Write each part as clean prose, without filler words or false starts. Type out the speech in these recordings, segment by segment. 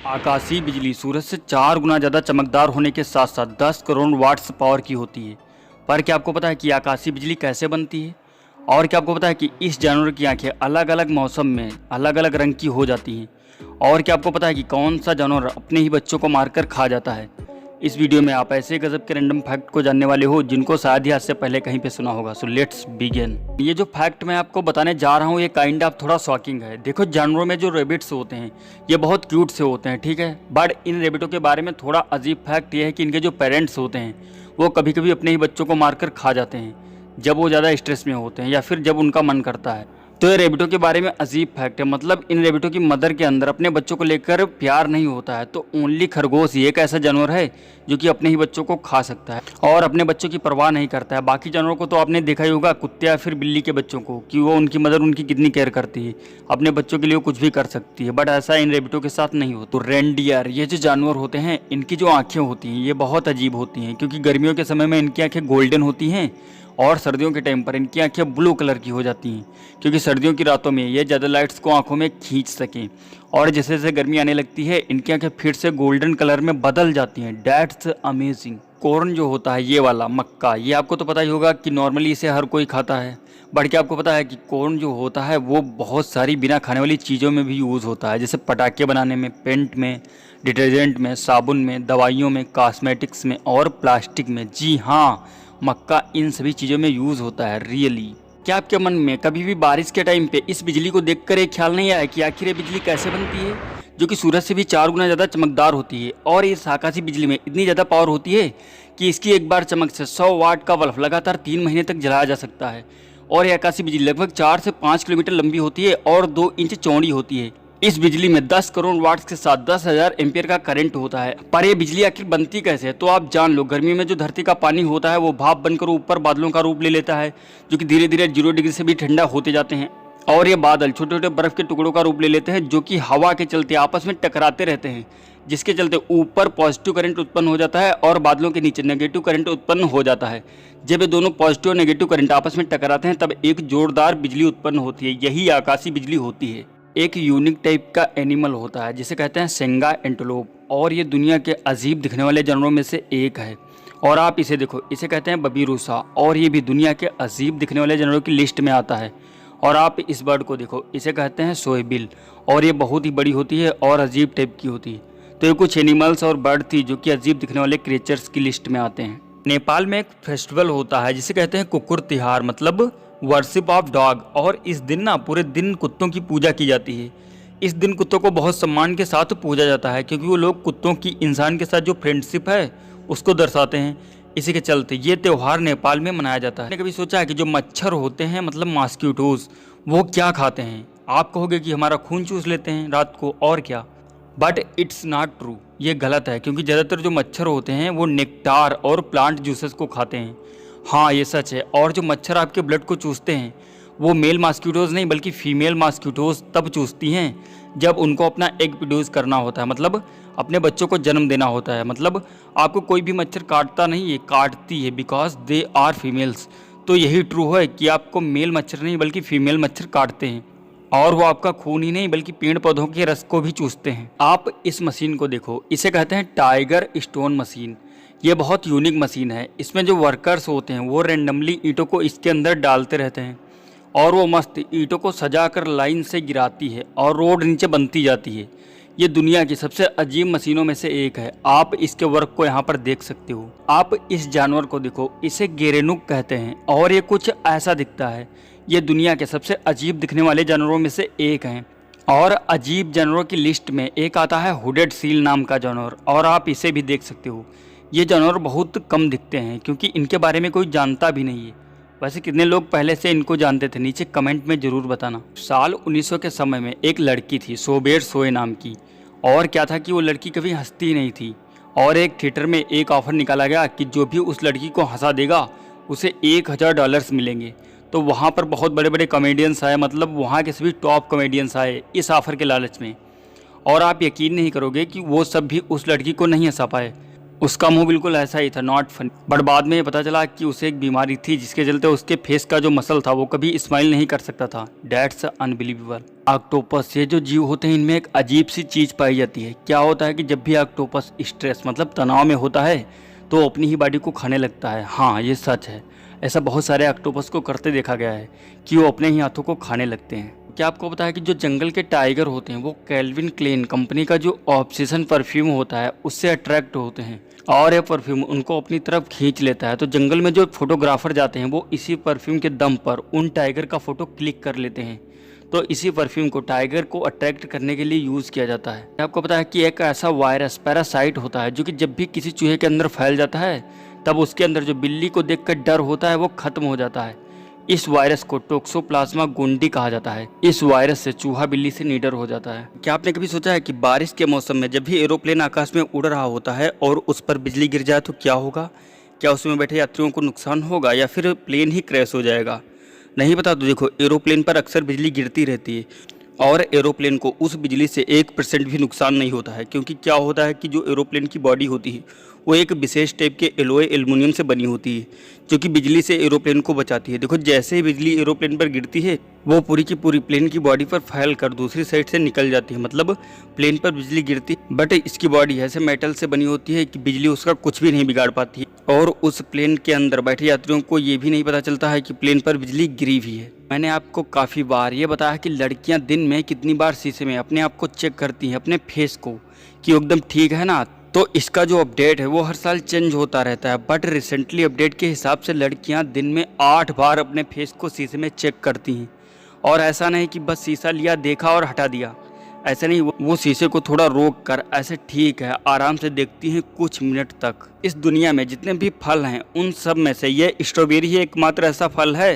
आकाशीय बिजली सूरज से 4 गुना ज़्यादा चमकदार होने के साथ साथ 10 करोड़ वाट्स पावर की होती है। पर क्या आपको पता है कि आकाशीय बिजली कैसे बनती है? और क्या आपको पता है कि इस जानवर की आंखें अलग अलग मौसम में अलग अलग रंग की हो जाती हैं? और क्या आपको पता है कि कौन सा जानवर अपने ही बच्चों को मारकर खा जाता है? इस वीडियो में आप ऐसे गजब के रैंडम फैक्ट को जानने वाले हो जिनको शायद ही आज से पहले कहीं पे सुना होगा। So let's begin. ये जो फैक्ट मैं आपको बताने जा रहा हूँ ये काइंड ऑफ थोड़ा शॉकिंग है। देखो, जानवरों में जो रेबिट्स होते हैं ये बहुत क्यूट से होते हैं, ठीक है। बट इन रेबिटों के बारे में थोड़ा अजीब फैक्ट ये है कि इनके जो पेरेंट्स होते हैं वो कभी कभी अपने ही बच्चों को मारकर खा जाते हैं जब वो ज़्यादा स्ट्रेस में होते हैं या फिर जब उनका मन करता है। तो ये रेबिटों के बारे में अजीब फैक्ट है। मतलब इन रेबिटों की मदर के अंदर अपने बच्चों को लेकर प्यार नहीं होता है। तो ओनली खरगोश ही एक ऐसा जानवर है जो कि अपने ही बच्चों को खा सकता है और अपने बच्चों की परवाह नहीं करता है। बाकी जानवरों को तो आपने देखा ही होगा, कुत्ते या फिर बिल्ली के बच्चों को, कि वो उनकी मदर उनकी कितनी केयर करती है, अपने बच्चों के लिए कुछ भी कर सकती है। बट ऐसा इन रेबिटों के साथ नहीं होता। तो रेनडियर ये जो जानवर होते हैं इनकी जो आँखें होती हैं ये बहुत अजीब होती हैं, क्योंकि गर्मियों के समय में इनकी आँखें गोल्डन होती हैं और सर्दियों के टाइम पर इनकी आंखें ब्लू कलर की हो जाती हैं, क्योंकि सर्दियों की रातों में ये ज़्यादा लाइट्स को आंखों में खींच सकें। और जैसे जैसे गर्मी आने लगती है इनकी आंखें फिर से गोल्डन कलर में बदल जाती हैं। That's amazing. कॉर्न जो होता है ये वाला मक्का, ये आपको तो पता ही होगा कि नॉर्मली इसे हर कोई खाता है। बट क्या आपको पता है कि कॉर्न जो होता है वो बहुत सारी बिना खाने वाली चीज़ों में भी यूज़ होता है, जैसे पटाखे बनाने में, पेंट में, डिटर्जेंट में, साबुन में, दवाइयों में, कॉस्मेटिक्स में और प्लास्टिक में। जी हाँ, मक्का इन सभी चीज़ों में यूज़ होता है। रियली क्या आपके मन में कभी भी बारिश के टाइम पे इस बिजली को देखकर एक ख्याल नहीं आया कि आखिर ये बिजली कैसे बनती है, जो कि सूरज से भी 4 गुना ज़्यादा चमकदार होती है? और इस आकाशीय बिजली में इतनी ज़्यादा पावर होती है कि इसकी एक बार चमक से 100 वाट का बल्ब लगातार 3 महीने तक जलाया जा सकता है। और ये आकाशीय बिजली लगभग 4 से 5 किलोमीटर लंबी होती है और 2 इंच चौड़ी होती है। इस बिजली में 10 करोड़ वाट्स के साथ 10,000 एम्पियर का करंट होता है। पर यह बिजली आखिर बनती कैसे है? तो आप जान लो, गर्मी में जो धरती का पानी होता है वो भाप बनकर ऊपर बादलों का रूप ले लेता है, जो कि धीरे धीरे 0 डिग्री से भी ठंडा होते जाते हैं। और ये बादल छोटे छोटे बर्फ के टुकड़ों का रूप ले लेते हैं, जो कि हवा के चलते आपस में टकराते रहते हैं, जिसके चलते ऊपर पॉजिटिव करंट उत्पन्न हो जाता है और बादलों के नीचे नेगेटिव करंट उत्पन्न हो जाता है। जब ये दोनों पॉजिटिव और नेगेटिव करंट आपस में टकराते हैं तब एक जोरदार बिजली उत्पन्न होती है। यही आकाशीय बिजली होती है। एक यूनिक टाइप का एनिमल होता है जिसे कहते हैं सेंगा एंटेलोप, और ये दुनिया के अजीब दिखने वाले जानवरों में से एक है। और आप इसे देखो, इसे कहते हैं बबीरूसा, और ये भी दुनिया के अजीब दिखने वाले जानवरों की लिस्ट में आता है। और आप इस बर्ड को देखो, इसे कहते हैं सोएबिल, और ये बहुत ही बड़ी होती है और अजीब टाइप की होती है। तो ये कुछ एनिमल्स और बर्ड थी जो कि अजीब दिखने वाले क्रिएचर्स की लिस्ट में आते हैं। नेपाल में एक फेस्टिवल होता है जिसे कहते हैं कुकुर तिहार, मतलब वर्शिप ऑफ डॉग। और इस दिन ना पूरे दिन कुत्तों की पूजा की जाती है। इस दिन कुत्तों को बहुत सम्मान के साथ पूजा जाता है, क्योंकि वो लोग कुत्तों की इंसान के साथ जो फ्रेंडशिप है उसको दर्शाते हैं। इसी के चलते ये त्यौहार नेपाल में मनाया जाता है। मैंने कभी सोचा है कि जो मच्छर होते हैं, मतलब मॉस्किटोज, वो क्या खाते हैं? आप कहोगे कि हमारा खून चूस लेते हैं रात को, और क्या। बट इट्स नॉट ट्रू, ये गलत है, क्योंकि ज़्यादातर जो मच्छर होते हैं वो नेक्टार और प्लांट जूसेस को खाते हैं। हाँ, ये सच है। और जो मच्छर आपके ब्लड को चूसते हैं वो मेल मॉस्किटोज नहीं बल्कि फीमेल मॉस्किटोज तब चूसती हैं जब उनको अपना एग प्रोड्यूस करना होता है, मतलब अपने बच्चों को जन्म देना होता है। मतलब आपको कोई भी मच्छर काटता नहीं, ये काटती है, बिकॉज दे आर फीमेल्स। तो यही ट्रू है कि आपको मेल मच्छर नहीं बल्कि फीमेल मच्छर काटते हैं, और वो आपका खून ही नहीं बल्कि पेड़ पौधों के रस को भी चूसते हैं। आप इस मशीन को देखो, इसे कहते हैं टाइगर स्टोन मशीन। ये बहुत यूनिक मशीन है। इसमें जो वर्कर्स होते हैं वो रैंडमली ईंटों को इसके अंदर डालते रहते हैं और वो मस्त ईंटों को सजाकर लाइन से गिराती है और रोड नीचे बनती जाती है। ये दुनिया की सबसे अजीब मशीनों में से एक है। आप इसके वर्क को यहाँ पर देख सकते हो। आप इस जानवर को देखो, इसे गेरेनुक कहते हैं और ये कुछ ऐसा दिखता है। ये दुनिया के सबसे अजीब दिखने वाले जानवरों में से एक हैं। और अजीब जानवरों की लिस्ट में एक आता है हुडेड सील नाम का जानवर, और आप इसे भी देख सकते हो। ये जानवर बहुत कम दिखते हैं क्योंकि इनके बारे में कोई जानता भी नहीं है। वैसे कितने लोग पहले से इनको जानते थे, नीचे कमेंट में ज़रूर बताना। साल 1900 के समय में एक लड़की थी सोबेर सोए नाम की, और क्या था कि वो लड़की कभी हंसती नहीं थी। और एक थिएटर में एक ऑफर निकाला गया कि जो भी उस लड़की को हंसा देगा उसे $1000 मिलेंगे। तो वहाँ पर बहुत बड़े बड़े कॉमेडियंस आए, मतलब वहाँ के सभी टॉप कॉमेडियंस आए इस ऑफ़र के लालच में। और आप यकीन नहीं करोगे कि वो सब भी उस लड़की को नहीं हंसा पाए। उसका मुंह बिल्कुल ऐसा ही था, नॉट फनी। बट बाद में ये पता चला कि उसे एक बीमारी थी जिसके चलते उसके फेस का जो मसल था वो कभी स्माइल नहीं कर सकता था। Dates unbelievable. ऑक्टोपस, ये जो जीव होते हैं इनमें एक अजीब सी चीज़ पाई जाती है। क्या होता है कि जब भी ऑक्टोपस स्ट्रेस मतलब तनाव में होता है तो अपनी ही बॉडी को खाने लगता है। हाँ, ये सच है। ऐसा बहुत सारे ऑक्टोपस को करते देखा गया है कि वो अपने ही हाथों को खाने लगते हैं। क्या आपको पता है कि जो जंगल के टाइगर होते हैं वो कैल्विन क्लेन कंपनी का जो ऑब्सेशन परफ्यूम होता है उससे अट्रैक्ट होते हैं और ये परफ्यूम उनको अपनी तरफ खींच लेता है। तो जंगल में जो फोटोग्राफर जाते हैं वो इसी परफ्यूम के दम पर उन टाइगर का फोटो क्लिक कर लेते हैं। तो इसी परफ्यूम को टाइगर को अट्रैक्ट करने के लिए यूज़ किया जाता है। आपको पता है कि एक ऐसा वायरस पैरासाइट होता है जो कि जब भी किसी चूहे के अंदर फैल जाता है तब उसके अंदर जो बिल्ली को देखकर डर होता है वो खत्म हो जाता है। इस वायरस को टोक्सोप्लाज्मा गोंडी कहा जाता है। इस वायरस से चूहा बिल्ली से निडर हो जाता है। क्या आपने कभी सोचा है कि बारिश के मौसम में जब भी एरोप्लेन आकाश में उड़ रहा होता है और उस पर बिजली गिर जाए तो क्या होगा? क्या उसमें बैठे यात्रियों को नुकसान होगा या फिर प्लेन ही क्रैश हो जाएगा? नहीं पता तो देखो, एरोप्लेन पर अक्सर बिजली गिरती रहती है और एरोप्लेन को उस बिजली से 1% भी नुकसान नहीं होता है, क्योंकि क्या होता है कि जो एरोप्लेन की बॉडी होती है वो एक विशेष टाइप के एलोय एल्युमिनियम से बनी होती है जो कि बिजली से एरोप्लेन को बचाती है। देखो, जैसे ही बिजली एरोप्लेन पर गिरती है वो पूरी की पूरी प्लेन की बॉडी पर फैल कर दूसरी साइड से निकल जाती है। मतलब प्लेन पर बिजली गिरती है बट इसकी बॉडी ऐसे मेटल से बनी होती है कि बिजली उसका कुछ भी नहीं बिगाड़ पाती है और उस प्लेन के अंदर बैठे यात्रियों को ये भी नहीं पता चलता है कि प्लेन पर बिजली गिरी हुई है। मैंने आपको काफ़ी बार ये बताया कि लड़कियां दिन में कितनी बार शीशे में अपने आप को चेक करती हैं, अपने फेस को, कि एकदम ठीक है ना। तो इसका जो अपडेट है वो हर साल चेंज होता रहता है बट रिसेंटली अपडेट के हिसाब से लड़कियां दिन में 8 बार अपने फेस को शीशे में चेक करती हैं। और ऐसा नहीं कि बस शीशा लिया, देखा और हटा दिया, ऐसा नहीं। वो शीशे को थोड़ा रोक कर ऐसे ठीक है आराम से देखती हैं कुछ मिनट तक। इस दुनिया में जितने भी फल हैं उन सब में से ये स्ट्रॉबेरी ही एकमात्र ऐसा फल है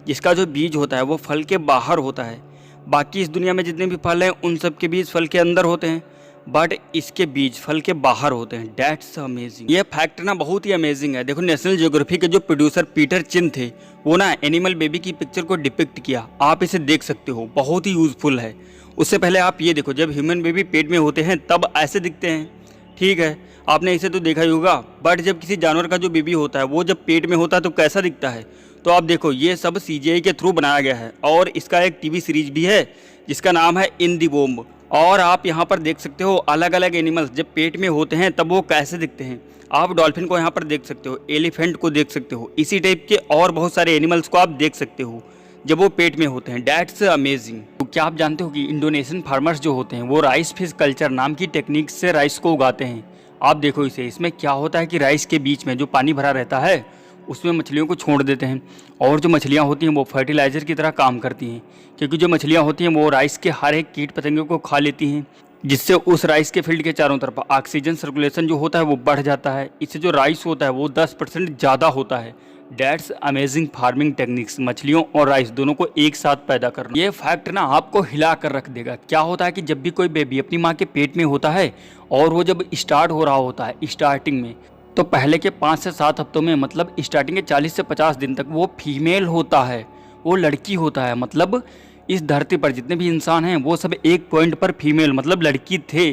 जिसका जो बीज होता है वो फल के बाहर होता है। बाकी इस दुनिया में जितने भी फल हैं उन सब के बीज फल के अंदर होते हैं बट इसके बीज फल के बाहर होते हैं। Dates amazing. ये फैक्ट ना बहुत ही अमेजिंग है। देखो, नेशनल ज्योग्राफी के जो प्रोड्यूसर पीटर चिन थे वो ना एनिमल बेबी की पिक्चर को डिपिक्ट किया। आप इसे देख सकते हो, बहुत ही यूजफुल है। उससे पहले आप ये देखो, जब ह्यूमन बेबी पेट में होते हैं तब ऐसे दिखते हैं, ठीक है, आपने इसे तो देखा ही होगा। बट जब किसी जानवर का जो बेबी होता है वो जब पेट में होता है तो कैसा दिखता है? तो आप देखो, ये सब CGI के थ्रू बनाया गया है और इसका एक टीवी सीरीज भी है जिसका नाम है इन दी वोम्ब। और आप यहाँ पर देख सकते हो अलग अलग एनिमल्स जब पेट में होते हैं तब वो कैसे दिखते हैं। आप डॉल्फिन को यहाँ पर देख सकते हो, एलिफेंट को देख सकते हो, इसी टाइप के और बहुत सारे एनिमल्स को आप देख सकते हो जब वो पेट में होते हैं। Dates amazing. तो क्या आप जानते हो कि इंडोनेशियन फार्मर्स जो होते हैं वो राइस फिश कल्चर नाम की टेक्निक से राइस को उगाते हैं। आप देखो इसे, इसमें क्या होता है कि राइस के बीच में जो पानी भरा रहता है उसमें मछलियों को छोड़ देते हैं और जो मछलियाँ होती हैं वो फर्टिलाइज़र की तरह काम करती हैं, क्योंकि जो मछलियाँ होती हैं वो राइस के हर एक कीट पतंगों को खा लेती हैं, जिससे उस राइस के फील्ड के चारों तरफ ऑक्सीजन सर्कुलेशन जो होता है वो बढ़ जाता है। इससे जो राइस होता है वो 10% ज़्यादा होता है। डेट्स अमेजिंग फार्मिंग टेक्निक्स, मछलियों और राइस दोनों को एक साथ पैदा करना। ये फैक्ट ना आपको हिला कर रख देगा। क्या होता है कि जब भी कोई बेबी अपनी माँ के पेट में होता है और वो जब स्टार्ट हो रहा होता है स्टार्टिंग में, तो पहले के 5 से 7 हफ्तों में मतलब स्टार्टिंग के 40 से 50 दिन तक वो फीमेल होता है, वो लड़की होता है। मतलब इस धरती पर जितने भी इंसान हैं वो सब एक पॉइंट पर फीमेल मतलब लड़की थे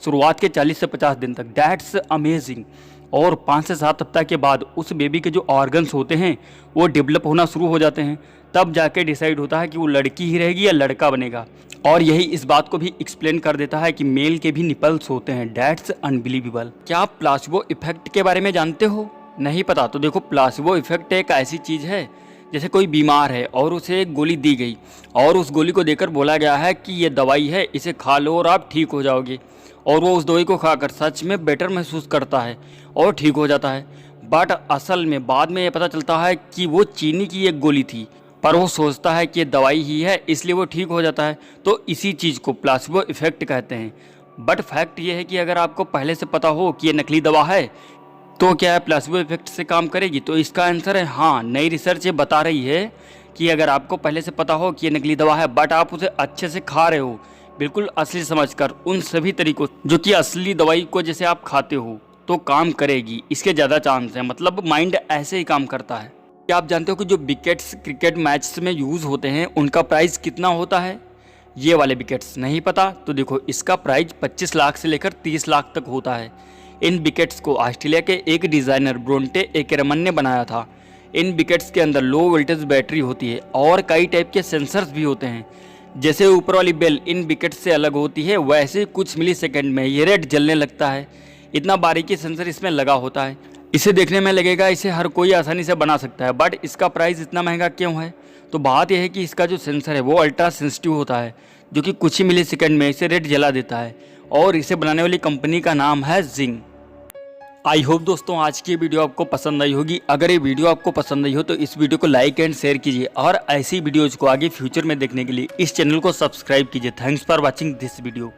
शुरुआत के 40 से 50 दिन तक। That's amazing. और 5 से 7 हफ्ता के बाद उस बेबी के जो ऑर्गन्स होते हैं वो डेवलप होना शुरू हो जाते हैं, तब जाके डिसाइड होता है कि वो लड़की ही रहेगी या लड़का बनेगा। और यही इस बात को भी एक्सप्लेन कर देता है कि मेल के भी निपल्स होते हैं। Dates unbelievable. क्या आप प्लासिबो इफेक्ट के बारे में जानते हो? नहीं पता तो देखो, प्लासिबो इफेक्ट एक ऐसी चीज़ है जैसे कोई बीमार है और उसे एक गोली दी गई और उस गोली को देकर बोला गया है कि ये दवाई है, इसे खा लो और आप ठीक हो जाओगे, और वो उस दवाई को खाकर सच में बेटर महसूस करता है और ठीक हो जाता है। बट असल में बाद में ये पता चलता है कि वो चीनी की एक गोली थी, पर वो सोचता है कि ये दवाई ही है इसलिए वो ठीक हो जाता है। तो इसी चीज़ को प्लासिबो इफेक्ट कहते हैं। बट फैक्ट ये है कि अगर आपको पहले से पता हो कि ये नकली दवा है तो क्या है प्लासिबो इफेक्ट से काम करेगी? तो इसका आंसर है हाँ। नई रिसर्च ये बता रही है कि अगर आपको पहले से पता हो कि ये नकली दवा है बट आप उसे अच्छे से खा रहे हो बिल्कुल असली समझकर, उन सभी तरीकों जो कि असली दवाई को जैसे आप खाते हो, तो काम करेगी। इसके ज़्यादा चांस है। मतलब माइंड ऐसे ही काम करता है। क्या आप जानते हो कि जो विकेट्स क्रिकेट मैच में यूज़ होते हैं उनका प्राइस कितना होता है? ये वाले विकेट्स नहीं पता तो देखो, इसका प्राइस 25 लाख से लेकर 30 लाख तक होता है। इन विकेट्स को ऑस्ट्रेलिया के एक डिज़ाइनर ब्रोंटे एकरमन ने बनाया था। इन विकेट्स के अंदर लो वोल्टेज बैटरी होती है और कई टाइप के सेंसर्स भी होते हैं। जैसे ऊपर वाली बेल इन विकेट्स से अलग होती है, वैसे कुछ मिली सेकेंड में ये रेड जलने लगता है। इतना बारीकी सेंसर इसमें लगा होता है। इसे देखने में लगेगा इसे हर कोई आसानी से बना सकता है, बट इसका प्राइस इतना महंगा क्यों है? तो बात यह है कि इसका जो सेंसर है वो अल्ट्रा सेंसिटिव होता है, जो कि कुछ ही मिली सेकेंड में इसे रेड जला देता है। और इसे बनाने वाली कंपनी का नाम है जिंग। आई होप दोस्तों आज की वीडियो आपको पसंद आई होगी। अगर ये वीडियो आपको पसंद आई हो तो इस वीडियो को लाइक एंड शेयर कीजिए और ऐसी वीडियोज़ को आगे फ्यूचर में देखने के लिए इस चैनल को सब्सक्राइब कीजिए। Thanks for watching this video.